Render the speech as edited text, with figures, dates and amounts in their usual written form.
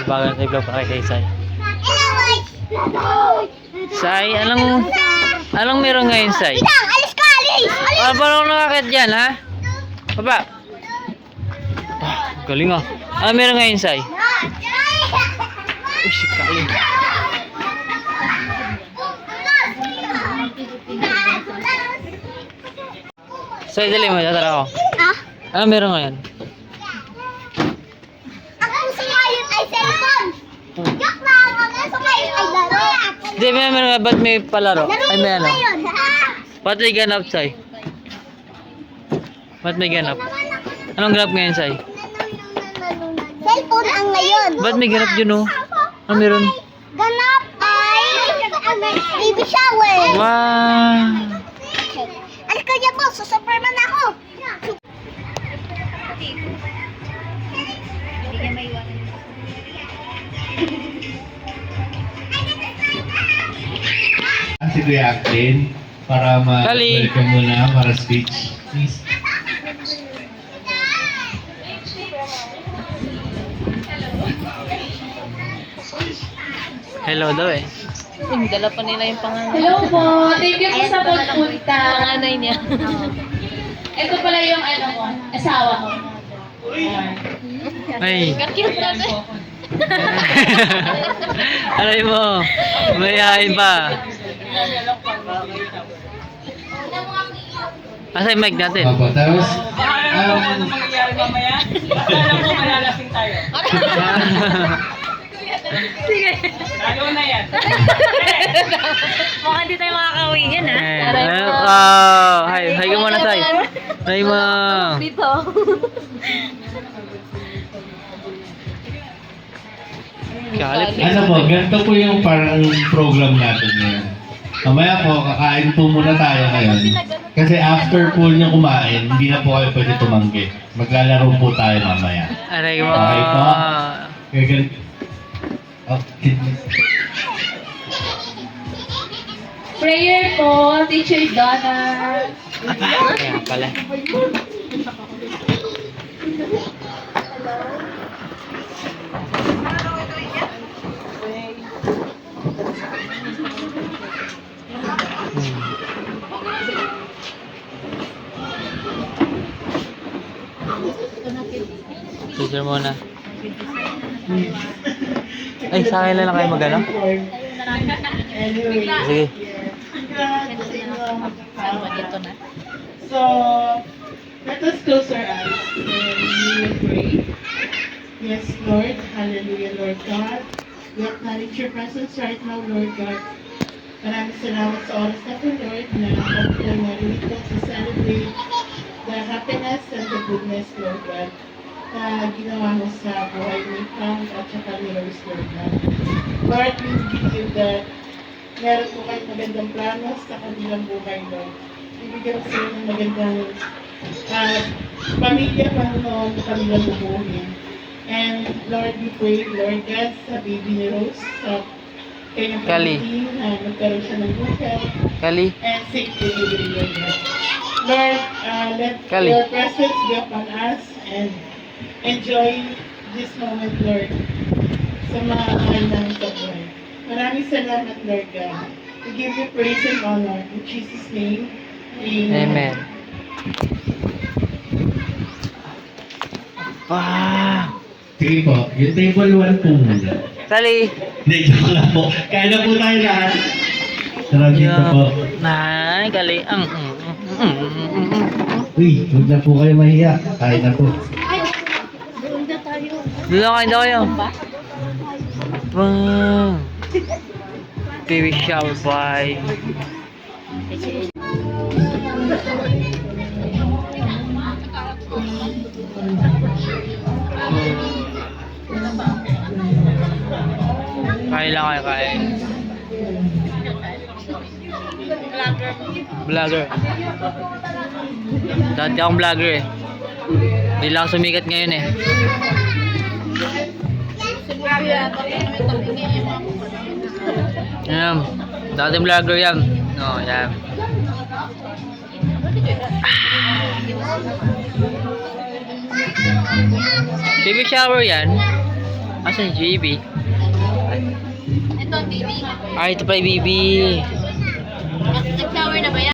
bago na vlog para kay Sai. Sai, anong meron ngayon, Sai? Alis ka, alis! Ah, parang nakakit dyan, ha? Baba. Galing ah. Ano meron ngayon, Sai? Uy, si Kali. Sai, dali mo, tatara ako. Ah? Ano meron ngayon? Ang puso ngayon ay cellphone! Joke lang! Ang puso ngayon ay laro! Hindi, meron nga. Ba't may palaro? Ay, may ano? Ngayon! Ba't may ganap, Sai? Ba't may ganap? Anong ganap ngayon, Sai? Cellphone ang ngayon! Ba't may ganap dyan, oh? Ano meron? Ganap ay baby shower! Wow! Alis ka dyan, boss! Sa Superman ako! Si Kuya Actin para Kali. ma-welcome muna para speech. Please. Hello daw eh. Dala pa nila yung panganay. Hello po. Thank you po sa pagpunta. Panganay niya. Ito pala yung ano ko, asawa ko. Ay. Cute na to. Aray mo. Mayayain pa. Asa yung mic natin? Opo, tapos, Mukhang di tayo makakauwi yan, ha? Hi ka muna, Sai. Hi mo. Dito. Kalit. ano po, ganito po yung parang program natin ngayon. Mamaya po, kakain po muna tayo ngayon. Kasi after po nyo kumain, hindi na po kayo pwede tumanggi. Maglalaro po tayo mamaya. Aray mo. Okay po. Kaya ganito. Okay. Prayer po, Teacher Donna. Kaya pala. Teacher muna. Ay, sa akin lang kayo mag-ano? Sige. Dito na. So, let us close our eyes and we will pray. Yes, Lord. Hallelujah, Lord God. We acknowledge your presence right now, Lord God. Maraming salamat sa oras na po, Lord, na kami narito to celebrate the happiness and the goodness, Lord God, na ginawa mo sa buhay ni Frank at saka ni Rose, Lord God. Lord, we believe that meron po kayong magandang plano sa kanilang buhay, Lord. Ibigyan ko sila ng magandang pamilya, Panginoon, na kanilang bubuhin. And Lord, we pray, Lord God, sa baby ni Rose, sa kanyang Kali. pamilya, na magkaroon siya ng good health Kali. and safe delivery, Lord God. Lord, let Kali. your presence be upon us and enjoy this moment, Lord, sa mga mahal namin sa buhay. Maraming salamat, Lord God. We give you praise and honor. In Jesus' name, amen. Amen. Wow. Sige po, yung table 1 po muna. Kali. Hindi, joke lang po. Kaya na po tayo lahat. Tara dito po. Nay, kali. Uy, huwag na po kayo mahiya. Kaya na po. Dito kayo. Wow. Baby shower by. Kain lang kayo, kain. Vlogger. Dati akong vlogger eh. Hindi lang ako sumikat ngayon eh. Yan. Dati vlogger yan. No, yan. Baby shower yan. Asan si JB? Ito ang baby. Ah, ito pa yung BB. Nag-shower na ba yan?